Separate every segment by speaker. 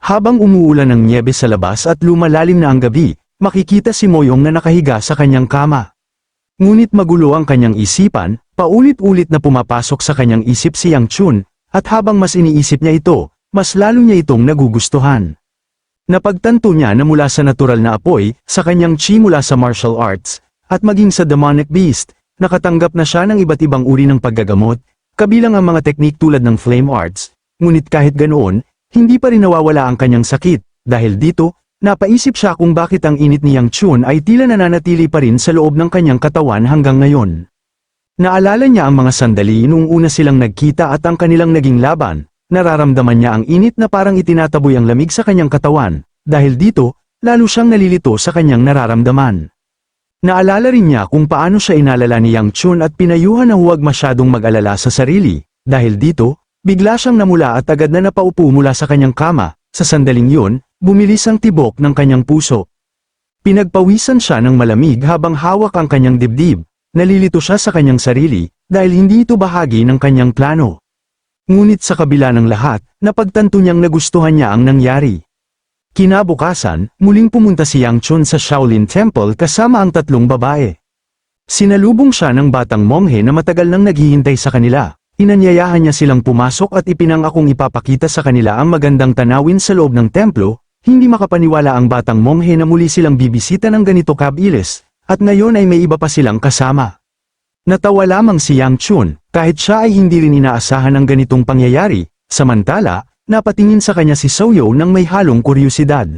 Speaker 1: Habang umuulan ng nyebe sa labas at lumalalim na ang gabi, makikita si Moyong na nakahiga sa kanyang kama. Ngunit magulo ang kanyang isipan, paulit-ulit na pumapasok sa kanyang isip si Yang Chun, at habang mas iniisip niya ito, mas lalo niya itong nagugustuhan. Napagtanto niya na mula sa natural na apoy, sa kanyang chi mula sa martial arts, at maging sa demonic beast, nakatanggap na siya ng iba't ibang uri ng paggagamot, kabilang ang mga teknik tulad ng flame arts, ngunit kahit ganoon, hindi pa rin nawawala ang kanyang sakit. Dahil dito, napaisip siya kung bakit ang init ni Yang Chun ay tila nananatili pa rin sa loob ng kanyang katawan hanggang ngayon. Naalala niya ang mga sandali noong una silang nagkita at ang kanilang naging laban. Nararamdaman niya ang init na parang itinataboy ang lamig sa kanyang katawan. Dahil dito, lalo siyang nalilito sa kanyang nararamdaman. Naalala rin niya kung paano siya inalala ni Yang Chun at pinayuhan na huwag masyadong mag-alala sa sarili. Dahil dito, bigla siyang namula at agad na napaupo mula sa kanyang kama. Sa sandaling yun, bumilis ang tibok ng kanyang puso. Pinagpawisan siya ng malamig habang hawak ang kanyang dibdib. Nalilito siya sa kanyang sarili, dahil hindi ito bahagi ng kanyang plano. Ngunit sa kabila ng lahat, napagtanto niyang nagustuhan niya ang nangyari. Kinabukasan, muling pumunta si Yang Chun sa Shaolin Temple kasama ang 3 babae. Sinalubong siya ng batang monghe na matagal nang naghihintay sa kanila. Inanyayahan niya silang pumasok at ipinangakong ipapakita sa kanila ang magandang tanawin sa loob ng templo. Hindi makapaniwala ang batang monghe na muli silang bibisita ng ganito kabilis, at ngayon ay may iba pa silang kasama. Natawa lamang si Yang Chun, kahit siya ay hindi rin inaasahan ang ganitong pangyayari. Samantala, napatingin sa kanya si Soyo nang may halong kuryosidad.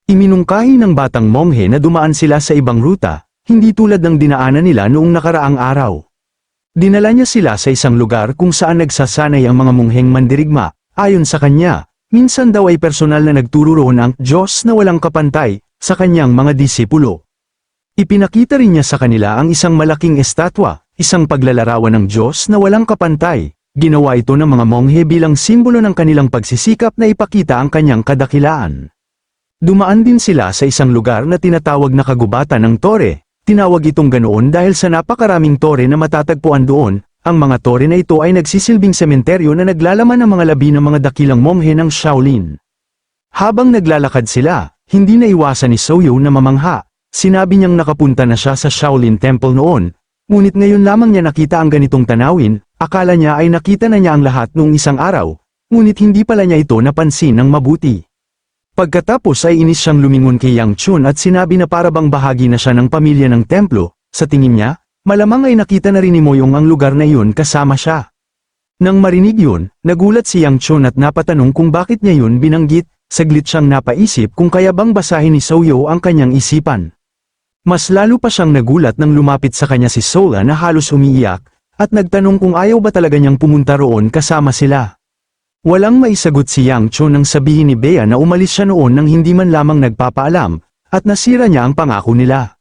Speaker 1: Iminungkahi ng batang monghe na dumaan sila sa ibang ruta, hindi tulad ng dinaanan nila noong nakaraang araw. Dinala niya sila sa isang lugar kung saan nagsasanay ang mga mongheng mandirigma. Ayon sa kanya, minsan daw ay personal na nagturo roon ang Diyos na walang kapantay sa kanyang mga disipulo. Ipinakita rin niya sa kanila ang isang malaking estatwa, isang paglalarawan ng Diyos na walang kapantay. Ginawa ito ng mga monghe bilang simbolo ng kanilang pagsisikap na ipakita ang kanyang kadakilaan. Dumaan din sila sa isang lugar na tinatawag na kagubatan ng tore. Tinawag itong ganoon dahil sa napakaraming tore na matatagpuan doon. Ang mga tore na ito ay nagsisilbing sementeryo na naglalaman ng mga labi ng mga dakilang monghe ng Shaolin. Habang naglalakad sila, hindi naiwasan ni Soyo na mamangha. Sinabi niyang nakapunta na siya sa Shaolin Temple noon, ngunit ngayon lamang niya nakita ang ganitong tanawin. Akala niya ay nakita na niya ang lahat noong isang araw, ngunit hindi pala niya ito napansin ng mabuti. Pagkatapos ay inis siyang lumingon kay Yang Chun at sinabi na parabang bahagi na siya ng pamilya ng templo. Sa tingin niya, malamang ay nakita na rin ni Moyong ang lugar na iyon kasama siya. Nang marinig yun, nagulat si Yang Chun at napatanong kung bakit niya yun binanggit. Saglit siyang napaisip kung kaya bang basahin ni Soyo ang kanyang isipan. Mas lalo pa siyang nagulat nang lumapit sa kanya si Sola na halos umiiyak, at nagtanong kung ayaw ba talaga niyang pumunta roon kasama sila. Walang maisagot si Yang Chun nang sabihin ni Bea na umalis siya noon nang hindi man lamang nagpapaalam, at nasira niya ang pangako nila.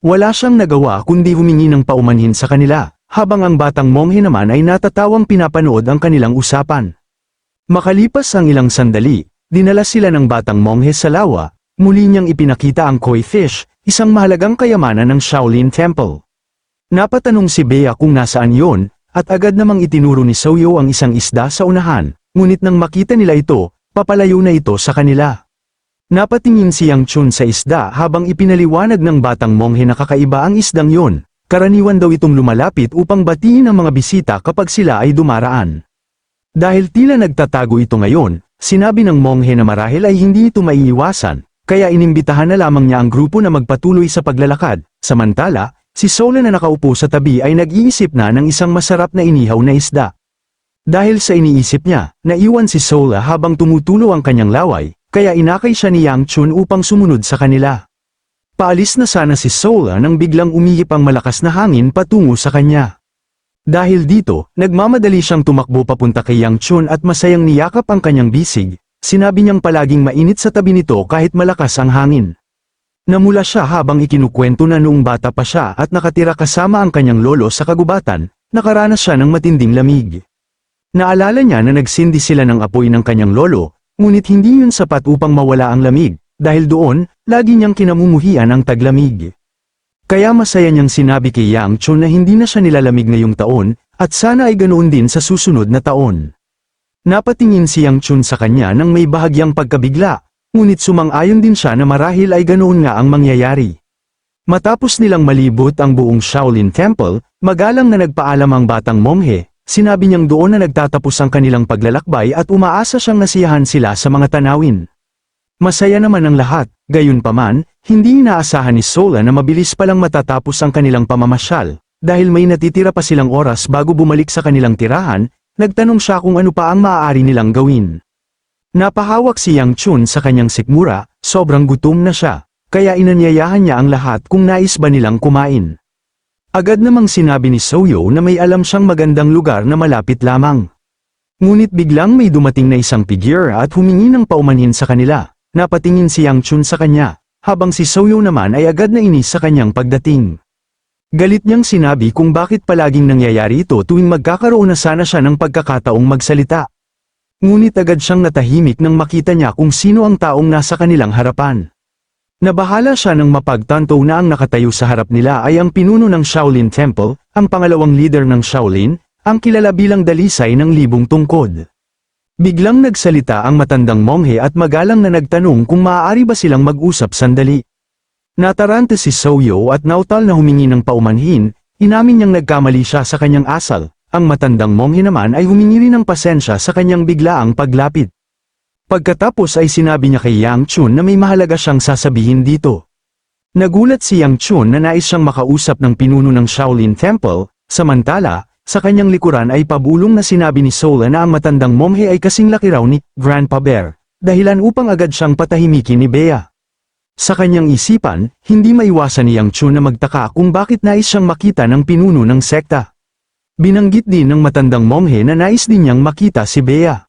Speaker 1: Wala siyang nagawa kundi humingi ng paumanhin sa kanila, habang ang batang monghe naman ay natatawang pinapanood ang kanilang usapan. Makalipas ang ilang sandali, dinala sila ng batang monghe sa lawa. Muli niyang ipinakita ang koi fish, isang mahalagang kayamanan ng Shaolin Temple. Napatanong si Bea kung nasaan yon, at agad namang itinuro ni Soyo ang isang isda sa unahan, ngunit nang makita nila ito, papalayo na ito sa kanila. Napatingin si Yang Chun sa isda habang ipinaliwanag ng batang monghe na kakaiba ang isdang yon. Karaniwan daw itong lumalapit upang batiin ang mga bisita kapag sila ay dumaraan. Dahil tila nagtatago ito ngayon, sinabi ng monghe na marahil ay hindi ito maiiwasan, kaya inimbitahan na lamang niya ang grupo na magpatuloy sa paglalakad. Samantala, si Sola na nakaupo sa tabi ay nag-iisip na ng isang masarap na inihaw na isda. Dahil sa iniisip niya, naiwan si Sola habang tumutulo ang kanyang laway, kaya inakay siya ni Yang Chun upang sumunod sa kanila. Paalis na sana si Sola nang biglang umihip ang malakas na hangin patungo sa kanya. Dahil dito, nagmamadali siyang tumakbo papunta kay Yang Chun at masayang niyakap ang kanyang bisig. Sinabi niyang palaging mainit sa tabi nito kahit malakas ang hangin. Namula siya habang ikinukwento na noong bata pa siya at nakatira kasama ang kanyang lolo sa kagubatan, nakaranas siya ng matinding lamig. Naalala niya na nagsindi sila ng apoy ng kanyang lolo, ngunit hindi yun sapat upang mawala ang lamig, dahil doon, lagi niyang kinamumuhian ang taglamig. Kaya masaya niyang sinabi kay Yang Chun na hindi na siya nilalamig ngayong taon, at sana ay ganoon din sa susunod na taon. Napatingin si Yang Chun sa kanya nang may bahagyang pagkabigla, ngunit sumang-ayon din siya na marahil ay ganoon nga ang mangyayari. Matapos nilang malibot ang buong Shaolin Temple, magalang na nagpaalam ang batang monghe, sinabi niyang doon na nagtatapos ang kanilang paglalakbay at umaasa siyang nasiyahan sila sa mga tanawin. Masaya naman ang lahat, gayunpaman, hindi inaasahan ni Sola na mabilis palang matatapos ang kanilang pamamasyal, dahil may natitira pa silang oras bago bumalik sa kanilang tirahan. Nagtanong siya kung ano pa ang maaari nilang gawin. Napahawak si Yang Chun sa kanyang sikmura, sobrang gutom na siya, kaya inanyayahan niya ang lahat kung nais ba nilang kumain. Agad namang sinabi ni Soyo na may alam siyang magandang lugar na malapit lamang. Ngunit biglang may dumating na isang figure at humingi ng paumanhin sa kanila. Napatingin si Yang Chun sa kanya, habang si Soyo naman ay agad na inis sa kanyang pagdating. Galit niyang sinabi kung bakit palaging nangyayari ito tuwing magkakaroon na sana siya ng pagkakataong magsalita. Ngunit agad siyang natahimik nang makita niya kung sino ang taong nasa kanilang harapan. Nabahala siya nang mapagtanto na ang nakatayo sa harap nila ay ang pinuno ng Shaolin Temple, ang pangalawang leader ng Shaolin, ang kilala bilang Dalisay ng Libong Tungkod. Biglang nagsalita ang matandang monghe at magalang na nagtanong kung maaari ba silang mag-usap sandali. Natarante si Soyo at nautal na humingi ng paumanhin, inamin niyang nagkamali siya sa kanyang asal, ang matandang monghe naman ay humingi rin ng pasensya sa kanyang biglaang paglapit. Pagkatapos ay sinabi niya kay Yang Chun na may mahalaga siyang sasabihin dito. Nagulat si Yang Chun na nais siyang makausap ng pinuno ng Shaolin Temple, samantala, sa kanyang likuran ay pabulong na sinabi ni Sola na ang matandang monghe ay kasing laki raw ni Grandpa Bear, dahilan upang agad siyang patahimikin ni Bea. Sa kanyang isipan, hindi maiwasan ni Yang Chun na magtaka kung bakit nais siyang makita ng pinuno ng sekta. Binanggit din ng matandang monghe na nais din niyang makita si Bea.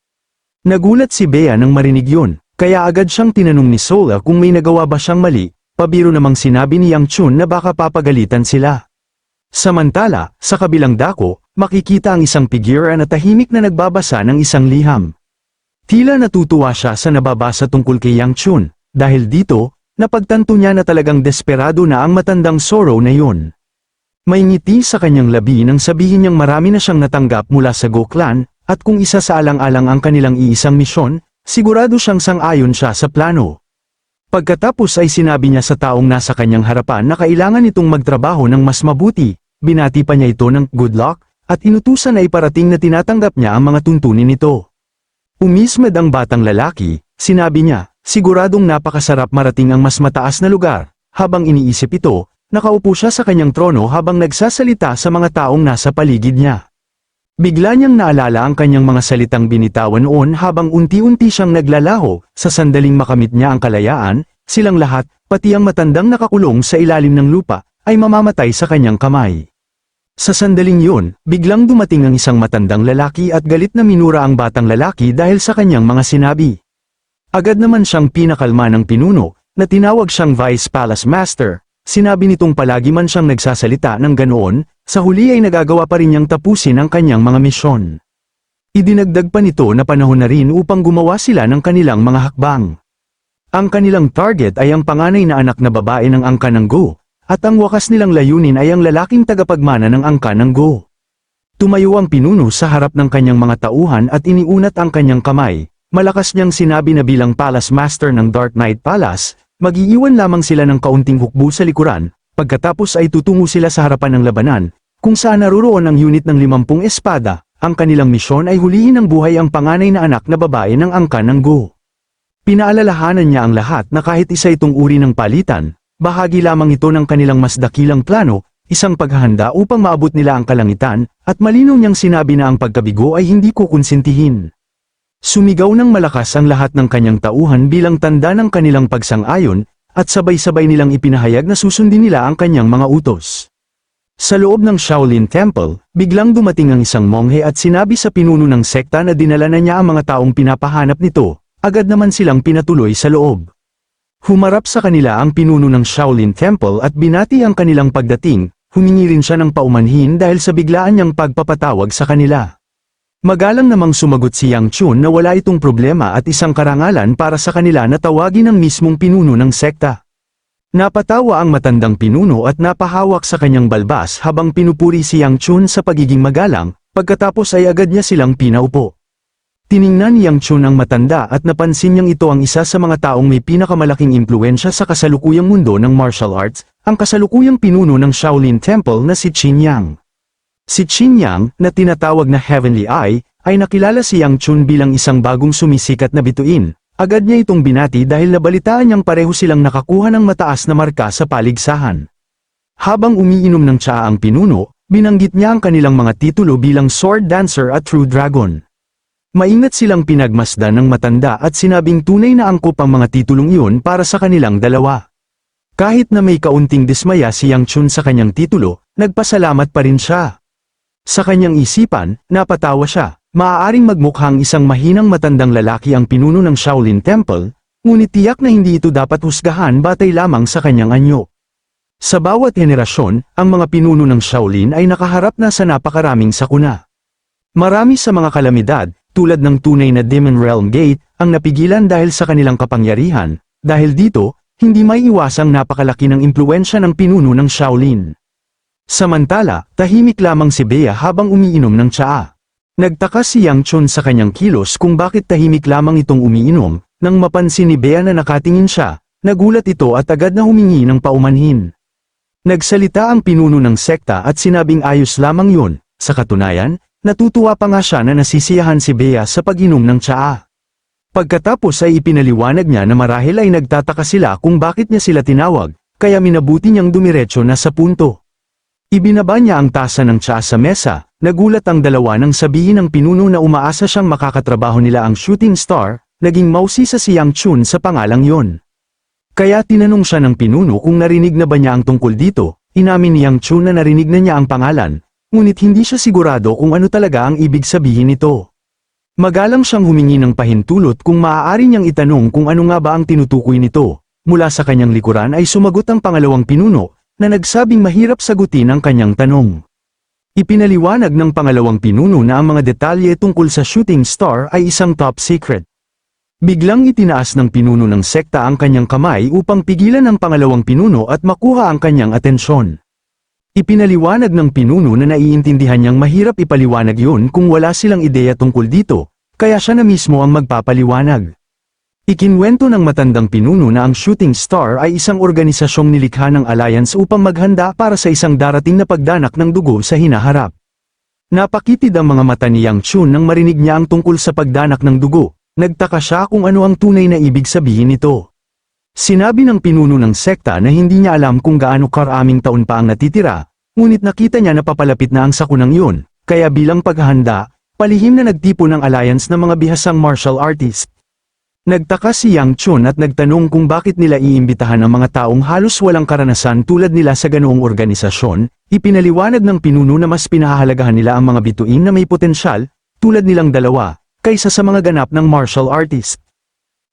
Speaker 1: Nagulat si Bea nang marinig yun, kaya agad siyang tinanong ni Sola kung may nagawa ba siyang mali, pabiro namang sinabi ni Yang Chun na baka papagalitan sila. Samantala, sa kabilang dako, makikita ang isang figure na tahimik na nagbabasa ng isang liham. Tila natutuwa siya sa nababasa tungkol kay Yang Chun, dahil dito, napagtanto niya na talagang desperado na ang matandang Zoro na yun. May ngiti sa kanyang labi nang sabihin niyang marami na siyang natanggap mula sa Go Clan, at kung isa sa alang-alang ang kanilang iisang misyon, sigurado siyang sang-ayon siya sa plano. Pagkatapos ay sinabi niya sa taong nasa kanyang harapan na kailangan itong magtrabaho ng mas mabuti, binati pa niya ito ng good luck, at inutusan na iparating na tinatanggap niya ang mga tuntunin nito. Umismed ang batang lalaki, sinabi niya, siguradong napakasarap marating ang mas mataas na lugar. Habang iniisip ito, nakaupo siya sa kanyang trono habang nagsasalita sa mga taong nasa paligid niya. Bigla niyang naalala ang kanyang mga salitang binitawan noon habang unti-unti siyang naglalaho, sa sandaling makamit niya ang kalayaan, silang lahat, pati ang matandang nakakulong sa ilalim ng lupa, ay mamamatay sa kanyang kamay. Sa sandaling yun, biglang dumating ang isang matandang lalaki at galit na minura ang batang lalaki dahil sa kanyang mga sinabi. Agad naman siyang pinakalma ng pinuno, na tinawag siyang Vice Palace Master. Sinabi nitong palagi man siyang nagsasalita ng ganoon, sa huli ay nagagawa pa rin niyang tapusin ang kanyang mga misyon. Idinagdag pa nito na panahon na rin upang gumawa sila ng kanilang mga hakbang. Ang kanilang target ay ang panganay na anak na babae ng angka ng Go, at ang wakas nilang layunin ay ang lalaking tagapagmana ng angka ng Go. Tumayo ang pinuno sa harap ng kanyang mga tauhan at iniunat ang kanyang kamay. Malakas niyang sinabi na bilang Palace Master ng Dark Knight Palace, mag-iiwan lamang sila ng kaunting hukbo sa likuran, pagkatapos ay tutungo sila sa harapan ng labanan, kung saan naroroon ang unit ng 50 espada. Ang kanilang misyon ay hulihin ng buhay ang panganay na anak na babae ng angka ng Go. Pinaalalahanan niya ang lahat na kahit isa itong uri ng palitan, bahagi lamang ito ng kanilang mas dakilang plano, isang paghahanda upang maabot nila ang kalangitan, at malinaw niyang sinabi na ang pagkabigo ay hindi kukonsintihin. Sumigaw ng malakas ang lahat ng kanyang tauhan bilang tanda ng kanilang pagsang-ayon, at sabay-sabay nilang ipinahayag na susundin nila ang kanyang mga utos. Sa loob ng Shaolin Temple, biglang dumating ang isang monghe at sinabi sa pinuno ng sekta na dinala na niya ang mga taong pinapahanap nito, agad naman silang pinatuloy sa loob. Humarap sa kanila ang pinuno ng Shaolin Temple at binati ang kanilang pagdating, humingi rin siya ng paumanhin dahil sa biglaan niyang pagpapatawag sa kanila. Magalang namang sumagot si Yang Chun na wala itong problema at isang karangalan para sa kanila na tawagin ang mismong pinuno ng sekta. Napatawa ang matandang pinuno at napahawak sa kanyang balbas habang pinupuri si Yang Chun sa pagiging magalang, pagkatapos ay agad niya silang pinaupo. Tiningnan ni Yang Chun ang matanda at napansin niyang ito ang isa sa mga taong may pinakamalaking impluensya sa kasalukuyang mundo ng martial arts, ang kasalukuyang pinuno ng Shaolin Temple na si Qin Yang. Si Qin Yang, na tinatawag na Heavenly Eye, ay nakilala si Yang Chun bilang isang bagong sumisikat na bituin. Agad niya itong binati dahil nabalitaan niyang pareho silang nakakuha ng mataas na marka sa paligsahan. Habang umiinom ng tsaa ang pinuno, binanggit niya ang kanilang mga titulo bilang Sword Dancer at True Dragon. Maingat silang pinagmasdan ng matanda at sinabing tunay na angkop ang mga titulong iyon para sa kanilang dalawa. Kahit na may kaunting dismaya si Yang Chun sa kanyang titulo, nagpasalamat pa rin siya. Sa kanyang isipan, napatawa siya. Maaaring magmukhang isang mahinang matandang lalaki ang pinuno ng Shaolin Temple, ngunit tiyak na hindi ito dapat husgahan batay lamang sa kanyang anyo. Sa bawat henerasyon, ang mga pinuno ng Shaolin ay nakaharap na sa napakaraming sakuna. Marami sa mga kalamidad, tulad ng tunay na Demon Realm Gate, ang napigilan dahil sa kanilang kapangyarihan. Dahil dito, hindi may iwasang napakalaki ng impluensya ng pinuno ng Shaolin. Samantala, tahimik lamang si Bea habang umiinom ng tsaa. Nagtaka si Yang Chun sa kanyang kilos kung bakit tahimik lamang itong umiinom. Nang mapansin ni Bea na nakatingin siya, nagulat ito at agad na humingi ng paumanhin. Nagsalita ang pinuno ng sekta at sinabing ayos lamang yun. Sa katunayan, natutuwa pa nga siya na nasisiyahan si Bea sa pag-inom ng tsaa. Pagkatapos ay ipinaliwanag niya na marahil ay nagtataka sila kung bakit niya sila tinawag, kaya minabuti niyang dumiretso na sa punto. Ibinaba niya ang tasa ng tsaa sa mesa. Nagulat ang dalawa nang sabihin ng pinuno na umaasa siyang makakatrabaho nila ang shooting star, naging mausisa si Yang Chun sa pangalang yon. Kaya tinanong siya ng pinuno kung narinig na ba niya ang tungkol dito. Inamin ni Yang Chun na narinig na niya ang pangalan, ngunit hindi siya sigurado kung ano talaga ang ibig sabihin nito. Magalang siyang humingi ng pahintulot kung maaari niyang itanong kung ano nga ba ang tinutukoy nito. Mula sa kanyang likuran ay sumagot ang pangalawang pinuno, na nagsabing mahirap sagutin ang kanyang tanong. Ipinaliwanag ng pangalawang pinuno na ang mga detalye tungkol sa shooting star ay isang top secret. Biglang itinaas ng pinuno ng sekta ang kanyang kamay upang pigilan ang pangalawang pinuno at makuha ang kanyang atensyon. Ipinaliwanag ng pinuno na naiintindihan niyang mahirap ipaliwanag yun kung wala silang ideya tungkol dito, kaya siya na mismo ang magpapaliwanag. Ikinwento ng matandang pinuno na ang Shooting Star ay isang organisasyong nilikha ng Alliance upang maghanda para sa isang darating na pagdanak ng dugo sa hinaharap. Napakitid ang mga mata ni Yang Chun nang marinig niya ang tungkol sa pagdanak ng dugo. Nagtaka siya kung ano ang tunay na ibig sabihin nito. Sinabi ng pinuno ng sekta na hindi niya alam kung gaano karaming taon pa ang natitira, ngunit nakita niya na papalapit na ang sakunang yun, kaya bilang paghahanda, palihim na nagtipon ng Alliance ng mga bihasang martial artist. Nagtaka si Yang Chun at nagtanong kung bakit nila iimbitahan ang mga taong halos walang karanasan tulad nila sa ganoong organisasyon. Ipinaliwanag ng pinuno na mas pinahahalagahan nila ang mga bituin na may potensyal, tulad nilang dalawa, kaysa sa mga ganap ng martial artist.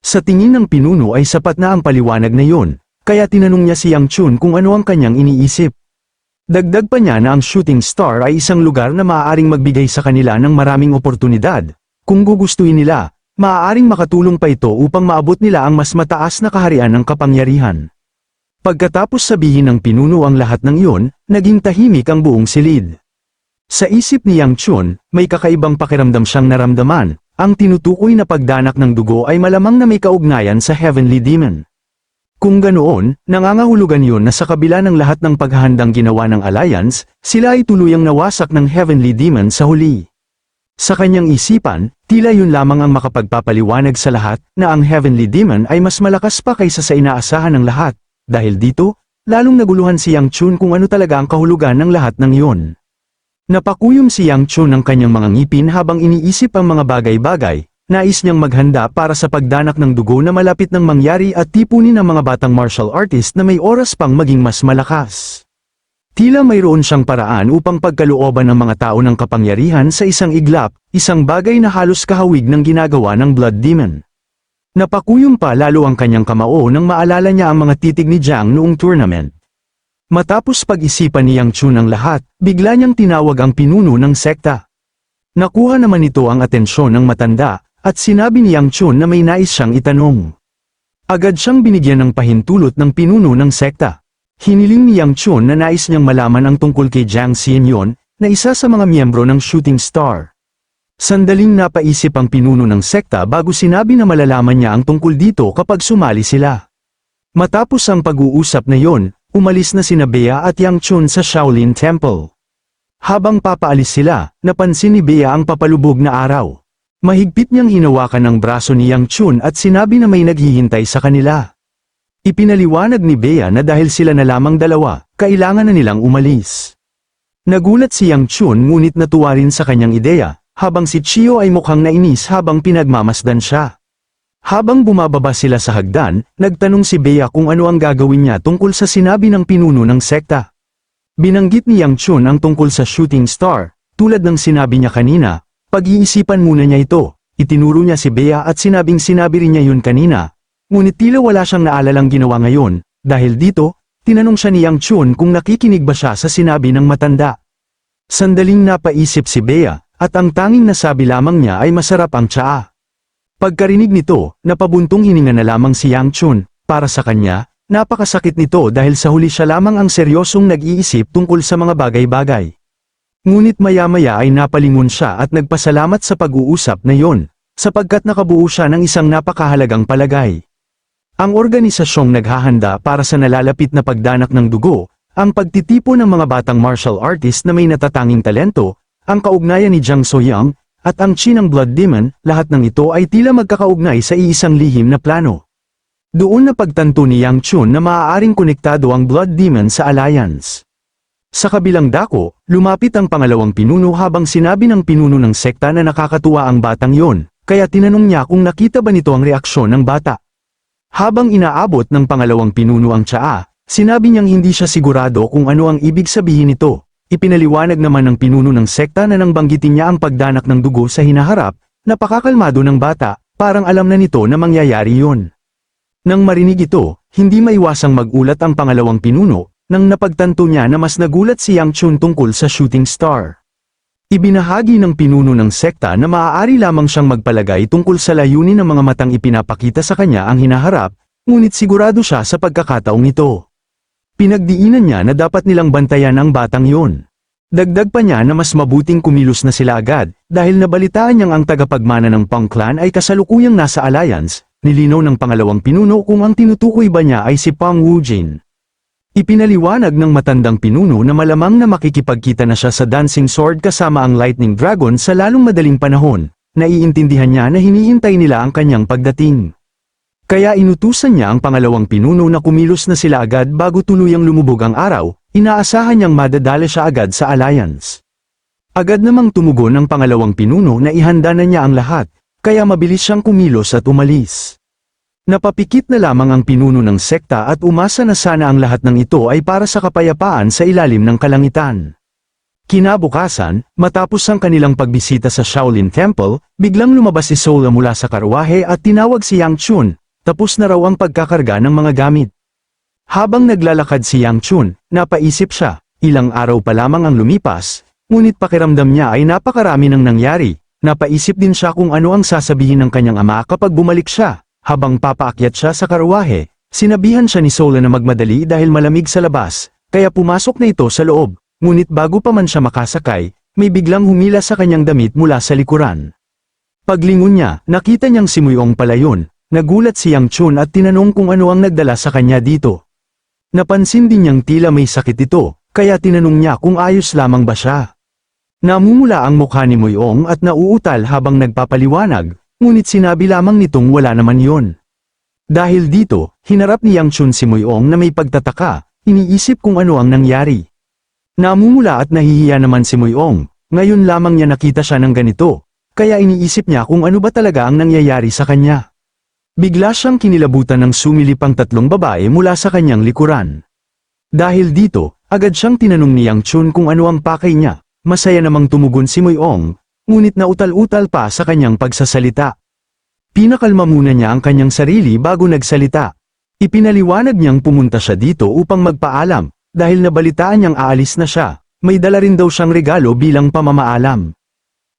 Speaker 1: Sa tingin ng pinuno ay sapat na ang paliwanag na yun, kaya tinanong niya si Yang Chun kung ano ang kanyang iniisip. Dagdag pa niya na ang Shooting Star ay isang lugar na maaaring magbigay sa kanila ng maraming oportunidad. Kung gugustuhin nila, maaaring makatulong pa ito upang maabot nila ang mas mataas na kaharian ng kapangyarihan. Pagkatapos sabihin ng pinuno ang lahat ng iyon, naging tahimik ang buong silid. Sa isip ni Yang Chun, may kakaibang pakiramdam siyang naramdaman. Ang tinutukoy na pagdanak ng dugo ay malamang na may kaugnayan sa Heavenly Demon. Kung ganoon, nangangahulugan yun na sa kabila ng lahat ng paghahandang ginawa ng Alliance, sila ay tuluyang nawasak ng Heavenly Demon sa huli. Sa kanyang isipan, tila yun lamang ang makapagpapaliwanag sa lahat na ang Heavenly Demon ay mas malakas pa kaysa sa inaasahan ng lahat. Dahil dito, lalong naguluhan si Yang Chun kung ano talaga ang kahulugan ng lahat ng iyon. Napakuyom si Yang Chun ng kanyang mga ngipin habang iniisip ang mga bagay-bagay. Nais niyang maghanda para sa pagdanak ng dugo na malapit ng mangyari at tipunin ang mga batang martial artist na may oras pang maging mas malakas. Tila mayroon siyang paraan upang pagkalooban ng mga tao ng kapangyarihan sa isang iglap, isang bagay na halos kahawig ng ginagawa ng Blood Demon. Napakuyom pa lalo ang kanyang kamao nang maalala niya ang mga titig ni Jiang noong tournament. Matapos pag-isipan ni Yang Chun ang lahat, bigla niyang tinawag ang pinuno ng sekta. Nakuha naman ito ang atensyon ng matanda, at sinabi ni Yang Chun na may nais siyang itanong. Agad siyang binigyan ng pahintulot ng pinuno ng sekta. Hiniling ni Yang Chun na nais niyang malaman ang tungkol kay Jiang Xianyon, na isa sa mga miyembro ng Shooting Star. Sandaling napaisip ang pinuno ng sekta bago sinabi na malalaman niya ang tungkol dito kapag sumali sila. Matapos ang pag-uusap na yon, umalis na sina Bea at Yang Chun sa Shaolin Temple. Habang papaalis sila, napansin ni Bea ang papalubog na araw. Mahigpit niyang hinawakan ang braso ni Yang Chun at sinabi na may naghihintay sa kanila. Ipinaliwanag ni Bea na dahil sila na lamang dalawa, kailangan na nilang umalis. Nagulat si Yang Chun ngunit natuwa rin sa kanyang ideya, habang si Chiyo ay mukhang nainis habang pinagmamasdan siya. Habang bumababa sila sa hagdan, nagtanong si Bea kung ano ang gagawin niya tungkol sa sinabi ng pinuno ng sekta. Binanggit ni Yang Chun ang tungkol sa shooting star, tulad ng sinabi niya kanina, pag-iisipan muna niya ito. Itinuro niya si Bea at sinabing sinabi rin niya yun kanina, ngunit tila wala siyang naalalang ginawa ngayon, dahil dito, tinanong siya ni Yang Chun kung nakikinig ba siya sa sinabi ng matanda. Sandaling napaisip si Bea, at ang tanging nasabi lamang niya ay masarap ang tsaa. Pagkarinig nito, napabuntong hininga na lamang si Yang Chun. Para sa kanya, napakasakit nito dahil sa huli siya lamang ang seryosong nag-iisip tungkol sa mga bagay-bagay. Ngunit maya-maya ay napalingon siya at nagpasalamat sa pag-uusap na yon, sapagkat nakabuo siya ng isang napakahalagang palagay. Ang organisasyong naghahanda para sa nalalapit na pagdanak ng dugo, ang pagtitipo ng mga batang martial artist na may natatanging talento, ang kaugnayan ni Jiang Soyang, at ang chi ng Blood Demon, lahat ng ito ay tila magkakaugnay sa iisang lihim na plano. Doon na pagtanto ni Yang Chun na maaaring konektado ang Blood Demon sa Alliance. Sa kabilang dako, lumapit ang pangalawang pinuno habang sinabi ng pinuno ng sekta na nakakatuwa ang batang yon, kaya tinanong niya kung nakita ba nito ang reaksyon ng bata. Habang inaabot ng pangalawang pinuno ang tsaa, sinabi niyang hindi siya sigurado kung ano ang ibig sabihin nito. Ipinaliwanag naman ng pinuno ng sekta na nang banggitin niya ang pagdanak ng dugo sa hinaharap, napakakalmado ng bata, parang alam na nito na mangyayari yon. Nang marinig ito, hindi maiwasang magulat ang pangalawang pinuno, nang napagtanto niya na mas nagulat si Yang Chun tungkol sa shooting star. Ibinahagi ng pinuno ng sekta na maaari lamang siyang magpalagay tungkol sa layunin ng mga matang ipinapakita sa kanya ang hinaharap, ngunit sigurado siya sa pagkakataong ito. Pinagdiinan niya na dapat nilang bantayan ang batang yon. Dagdag pa niya na mas mabuting kumilos na sila agad, dahil nabalitaan niyang ang tagapagmana ng Pang Clan ay kasalukuyang nasa Alliance. Nilinaw ng pangalawang pinuno kung ang tinutukoy ba niya ay si Pang Wujin. Ipinaliwanag ng matandang pinuno na malamang na makikipagkita na siya sa Dancing Sword kasama ang Lightning Dragon sa lalong madaling panahon. Naiintindihan niya na hinihintay nila ang kanyang pagdating. Kaya inutusan niya ang pangalawang pinuno na kumilos na sila agad bago tuluyang lumubog ang araw, inaasahan niyang madadala siya agad sa Alliance. Agad namang tumugon ang pangalawang pinuno na ihanda na niya ang lahat, kaya mabilis siyang kumilos at umalis. Napapikit na lamang ang pinuno ng sekta at umasa na sana ang lahat ng ito ay para sa kapayapaan sa ilalim ng kalangitan. Kinabukasan, matapos ang kanilang pagbisita sa Shaolin Temple, biglang lumabas si Sola mula sa karwahe at tinawag si Yang Chun. Tapos na raw ang pagkakarga ng mga gamit. Habang naglalakad si Yang Chun, napaisip siya, ilang araw pa lamang ang lumipas, ngunit pakiramdam niya ay napakarami nang nangyari. Napaisip din siya kung ano ang sasabihin ng kanyang ama kapag bumalik siya. Habang papaakyat siya sa karwahe, sinabihan siya ni Sola na magmadali dahil malamig sa labas, kaya pumasok na ito sa loob, ngunit bago pa man siya makasakay, may biglang humila sa kanyang damit mula sa likuran. Paglingon niya, nakita niyang si Muyong pala yun. Nagulat si Yang Chun at tinanong kung ano ang nagdala sa kanya dito. Napansin din niyang tila may sakit ito, kaya tinanong niya kung ayos lamang ba siya. Namumula ang mukha ni Muyong at nauutal habang nagpapaliwanag, ngunit sinabi lamang nitong wala naman yon. Dahil dito, hinarap ni Yang Chun si Muyong na may pagtataka, iniisip kung ano ang nangyari. Namumula at nahihiya naman si Muyong, ngayon lamang niya nakita siya ng ganito, kaya iniisip niya kung ano ba talaga ang nangyayari sa kanya. Bigla siyang kinilabutan ng sumilip ang tatlong babae mula sa kanyang likuran. Dahil dito, agad siyang tinanong ni Yang Chun kung ano ang pakay niya. Masaya namang tumugon si Muyong, ngunit nautal-utal pa sa kanyang pagsasalita. Pinakalma muna niya ang kanyang sarili bago nagsalita. Ipinaliwanag niyang pumunta siya dito upang magpaalam, dahil nabalitaan niyang aalis na siya. May dala rin daw siyang regalo bilang pamamaalam.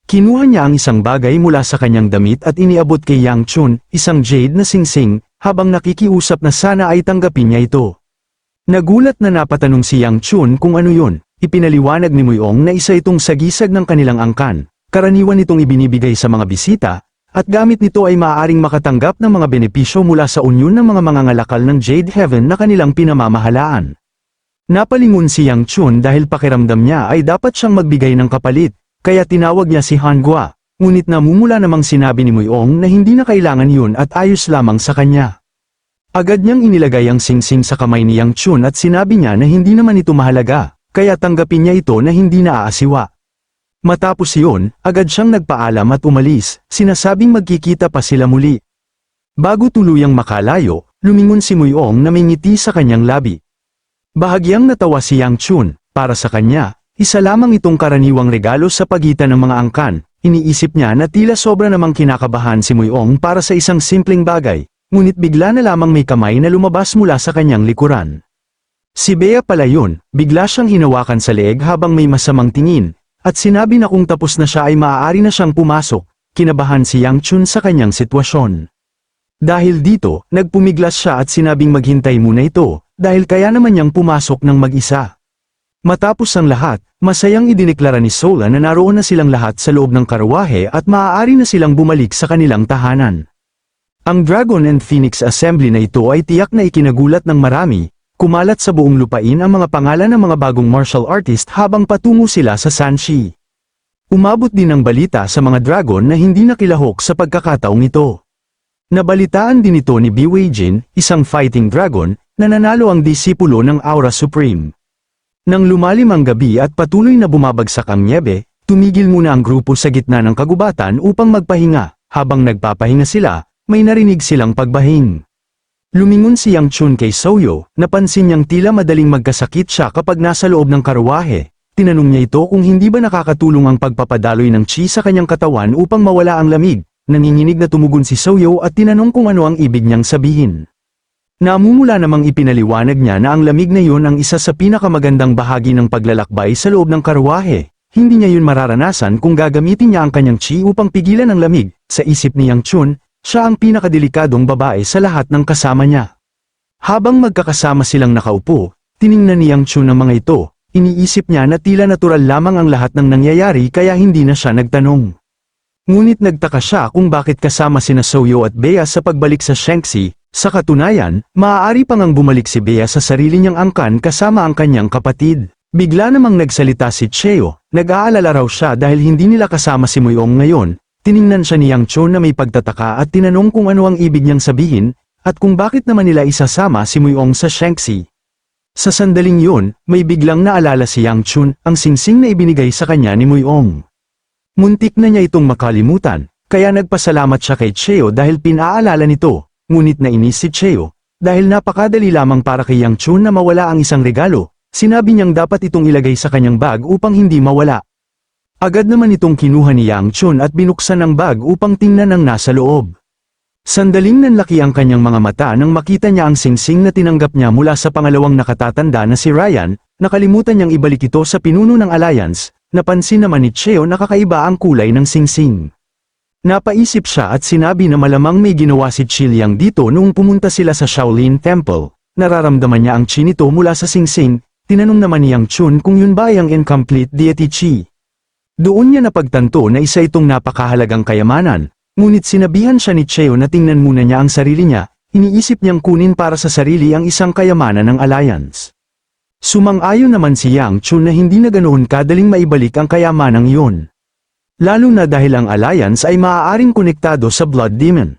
Speaker 1: Kinuha niya ang isang bagay mula sa kanyang damit at iniabot kay Yang Chun, isang jade na singsing, habang nakikiusap na sana ay tanggapin niya ito. Nagulat na napatanong si Yang Chun kung ano yun, ipinaliwanag ni Muyong na isa itong sagisag ng kanilang angkan, karaniwan itong ibinibigay sa mga bisita, at gamit nito ay maaaring makatanggap ng mga benepisyo mula sa unyon ng mga mangangalakal ng Jade Heaven na kanilang pinamamahalaan. Napalingon si Yang Chun dahil pakiramdam niya ay dapat siyang magbigay ng kapalit, kaya tinawag niya si Han Gua, ngunit namumula namang sinabi ni Muiong na hindi na kailangan yun at ayos lamang sa kanya. Agad niyang inilagay ang singsing sa kamay ni Yang Chun at sinabi niya na hindi naman ito mahalaga, kaya tanggapin niya ito na hindi naaasiwa. Matapos iyon, agad siyang nagpaalam at umalis, sinasabing magkikita pa sila muli. Bago tuluyang makalayo, lumingon si Muiong na may ngiti sa kanyang labi. Bahagyang natawa si Yang Chun, para sa kanya, isa lamang itong karaniwang regalo sa pagitan ng mga angkan. Iniisip niya na tila sobra namang kinakabahan si Muiong para sa isang simpleng bagay, ngunit bigla na lamang may kamay na lumabas mula sa kanyang likuran. Si Bea pala yun, bigla siyang hinawakan sa leeg habang may masamang tingin, at sinabi na kung tapos na siya ay maaari na siyang pumasok. Kinabahan si Yang Chun sa kanyang sitwasyon. Dahil dito, nagpumiglas siya at sinabing maghintay muna ito, dahil kaya naman niyang pumasok ng mag-isa. Matapos ang lahat, masayang idineklara ni Sola na naroon na silang lahat sa loob ng karwahe at maaari na silang bumalik sa kanilang tahanan. Ang Dragon and Phoenix Assembly na ito ay tiyak na ikinagulat ng marami. Kumalat sa buong lupain ang mga pangalan ng mga bagong martial artist habang patungo sila sa Sanshi. Umabot din ang balita sa mga dragon na hindi nakilahok sa pagkakataong ito. Nabalitaan din ito ni Biweijin, isang fighting dragon, na nanalo ang disipulo ng Aura Supreme. Nang lumalim ang gabi at patuloy na bumabagsak ang nyebe, tumigil muna ang grupo sa gitna ng kagubatan upang magpahinga. Habang nagpapahinga sila, may narinig silang pagbahing. Lumingon si Yang Chun kay Soyo, napansin niyang tila madaling magkasakit siya kapag nasa loob ng karwahe. Tinanong niya ito kung hindi ba nakakatulong ang pagpapadaloy ng chi sa kanyang katawan upang mawala ang lamig. Nanginginig na tumugon si Soyo at tinanong kung ano ang ibig niyang sabihin. Namumula namang ipinaliwanag niya na ang lamig na yun ang isa sa pinakamagandang bahagi ng paglalakbay sa loob ng karwahe. Hindi niya yun mararanasan kung gagamitin niya ang kanyang chi upang pigilan ang lamig. Sa isip ni Yang Chun, siya ang pinakadelikadong babae sa lahat ng kasama niya. Habang magkakasama silang nakaupo, tiningnan ni Yang Chun ang mga ito. Iniisip niya na tila natural lamang ang lahat ng nangyayari kaya hindi na siya nagtanong. Ngunit nagtaka siya kung bakit kasama sina Soyo at Bea sa pagbalik sa Shanxi. Sa katunayan, maaari pang ang bumalik si Bea sa sarili niyang angkan kasama ang kanyang kapatid. Bigla namang nagsalita si Cheo, nag-aalala raw siya dahil hindi nila kasama si Muiong ngayon. Tiningnan siya ni Yang Chun na may pagtataka at tinanong kung ano ang ibig niyang sabihin, at kung bakit naman nila isasama si Muiong sa Shanxi. Sa sandaling yun, may biglang naalala si Yang Chun, ang singsing na ibinigay sa kanya ni Muiong. Muntik na niya itong makalimutan, kaya nagpasalamat siya kay Cheo dahil pinaalala nito, ngunit nainis si Cheo, dahil napakadali lamang para kay Yang Chun na mawala ang isang regalo, sinabi niyang dapat itong ilagay sa kanyang bag upang hindi mawala. Agad naman itong kinuha ni Yang Chun at binuksan ang bag upang tingnan ang nasa loob. Sandaling nanlaki ang kanyang mga mata nang makita niya ang singsing na tinanggap niya mula sa pangalawang nakatatanda na si Ryan. Nakalimutan niyang ibalik ito sa pinuno ng Alliance. Napansin naman ni Cheo na kakaiba ang kulay ng singsing. Napaisip siya at sinabi na malamang may ginawa si Chiliang dito noong pumunta sila sa Shaolin Temple. Nararamdaman niya ang chi nito mula sa singsing. Tinanong naman ni Yang Chun kung yun ba ay ang incomplete deity chi. Doon niya napagtanto na isa itong napakahalagang kayamanan, ngunit sinabihan siya ni Cheo na tingnan muna niya ang sarili niya, iniisip niyang kunin para sa sarili ang isang kayamanan ng Alliance. Sumang-ayon naman si Yang Chun na hindi na ganoon kadaling maibalik ang kayamanang iyon. Lalo na dahil ang Alliance ay maaaring konektado sa Blood Demon.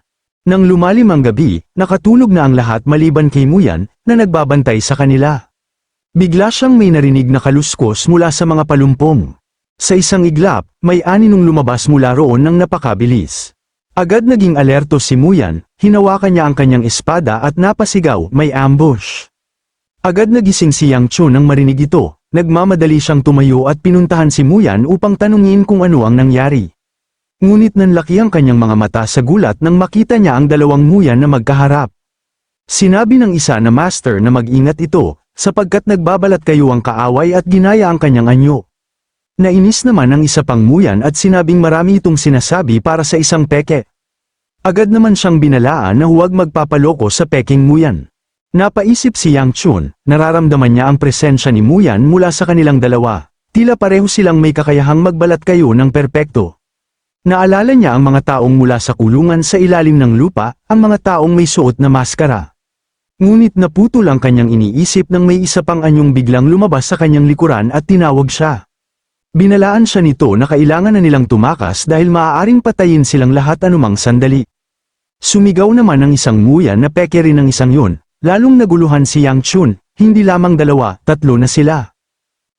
Speaker 1: Nang lumalim ang gabi, nakatulog na ang lahat maliban kay Muyan, na nagbabantay sa kanila. Bigla siyang may narinig na kaluskos mula sa mga palumpong. Sa isang iglap, may aninong lumabas mula roon ng napakabilis. Agad naging alerto si Muyan, hinawakan niya ang kanyang espada at napasigaw, may ambush. Agad nagising si Yang Chun nang marinig ito, nagmamadali siyang tumayo at pinuntahan si Muyan upang tanungin kung ano ang nangyari. Ngunit nanlaki ang kanyang mga mata sa gulat nang makita niya ang dalawang Muyan na magkaharap. Sinabi ng isa na master na mag-ingat ito, sapagkat nagbabalat kayo ang kaaway at ginaya ang kanyang anyo. Nainis naman ang isa pang Muyan at sinabing marami itong sinasabi para sa isang peke. Agad naman siyang binalaan na huwag magpapaloko sa peking Muyan. Napaisip si Yang Chun, nararamdaman niya ang presensya ni Muyan mula sa kanilang dalawa. Tila pareho silang may kakayahang magbalat kayo ng perpekto. Naalala niya ang mga taong mula sa kulungan sa ilalim ng lupa, ang mga taong may suot na maskara. Ngunit naputol ang kanyang iniisip nang may isa pang anyong biglang lumabas sa kanyang likuran at tinawag siya. Binalaan siya nito na kailangan na nilang tumakas dahil maaaring patayin silang lahat anumang sandali. Sumigaw naman ang isang nguyan na peke rin ng isang yun, lalong naguluhan si Yang Chun, hindi lamang 2, 3 na sila.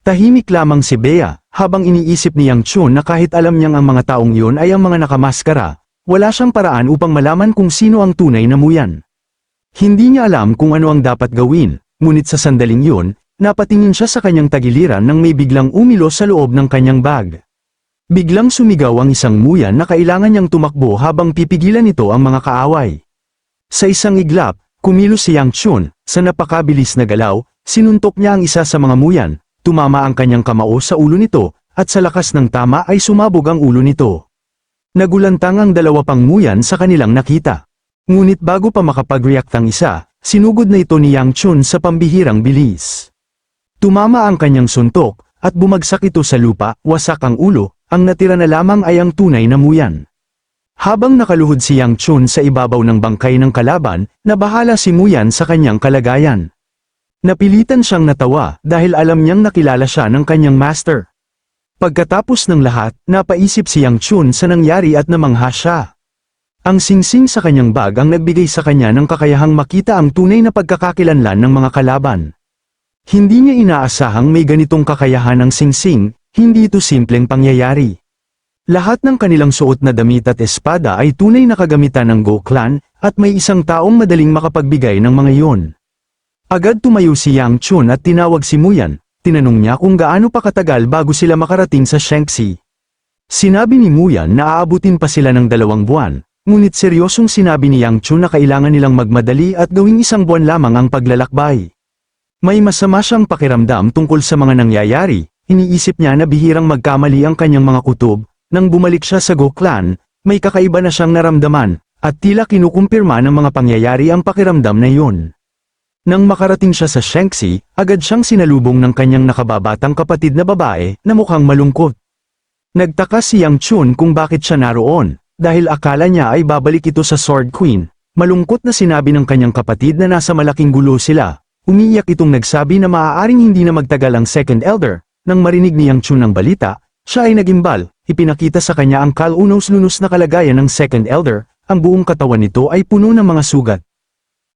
Speaker 1: Tahimik lamang si Bea, habang iniisip ni Yang Chun na kahit alam niyang ang mga taong iyon ay ang mga nakamaskara, wala siyang paraan upang malaman kung sino ang tunay na nguyan. Hindi niya alam kung ano ang dapat gawin, ngunit sa sandaling yun, napatingin siya sa kanyang tagiliran nang may biglang umilo sa loob ng kanyang bag. Biglang sumigaw ang isang nguyan na kailangan niyang tumakbo habang pipigilan nito ang mga kaaway. Sa isang iglap, kumilos si Yang Chun, sa napakabilis na galaw, sinuntok niya ang isa sa mga nguyan, tumama ang kanyang kamao sa ulo nito, at sa lakas ng tama ay sumabog ang ulo nito. Nagulantang ang 2 pang nguyan sa kanilang nakita. Ngunit bago pa makapag-react ang isa, sinugod na ito ni Yang Chun sa pambihirang bilis. Tumama ang kanyang suntok, at bumagsak ito sa lupa, wasak ang ulo, ang natira na lamang ay ang tunay na nguyan. Habang nakaluhod si Yang Chun sa ibabaw ng bangkay ng kalaban, nabahala si Nguyan sa kanyang kalagayan. Napilitan siyang natawa dahil alam niyang nakilala siya ng kanyang master. Pagkatapos ng lahat, napaisip si Yang Chun sa nangyari at namangha siya. Ang singsing sa kanyang bag ang nagbigay sa kanya ng kakayahang makita ang tunay na pagkakakilanlan ng mga kalaban. Hindi niya inaasahang may ganitong kakayahan ang singsing, hindi ito simpleng pangyayari. Lahat ng kanilang suot na damit at espada ay tunay na kagamitan ng Go Clan, at may isang taong madaling makapagbigay ng mga iyon. Agad tumayo si Yang Chun at tinawag si Nguyan, tinanong niya kung gaano pa katagal bago sila makarating sa Shanxi. Sinabi ni Nguyan na aabutin pa sila ng 2 buwan, ngunit seryosong sinabi ni Yang Chun na kailangan nilang magmadali at gawing 1 buwan lamang ang paglalakbay. May masama siyang pakiramdam tungkol sa mga nangyayari, iniisip niya na bihirang magkamali ang kanyang mga kutob. Nang bumalik siya sa Go Clan, may kakaiba na siyang naramdaman, at tila kinukumpirma ng mga pangyayari ang pakiramdam na iyon. Nang makarating siya sa Shanxi, agad siyang sinalubong ng kanyang nakababatang kapatid na babae na mukhang malungkot. Nagtaka si Yang Chun kung bakit siya naroon, dahil akala niya ay babalik ito sa Sword Queen. Malungkot na sinabi ng kanyang kapatid na nasa malaking gulo sila. Umiiyak itong nagsabi na maaaring hindi na magtagal ang Second Elder. Nang marinig ni Yang Chun ang balita, siya ay nagimbal. Ipinakita sa kanya ang kalunos-lunos na kalagayan ng Second Elder, ang buong katawan nito ay puno ng mga sugat.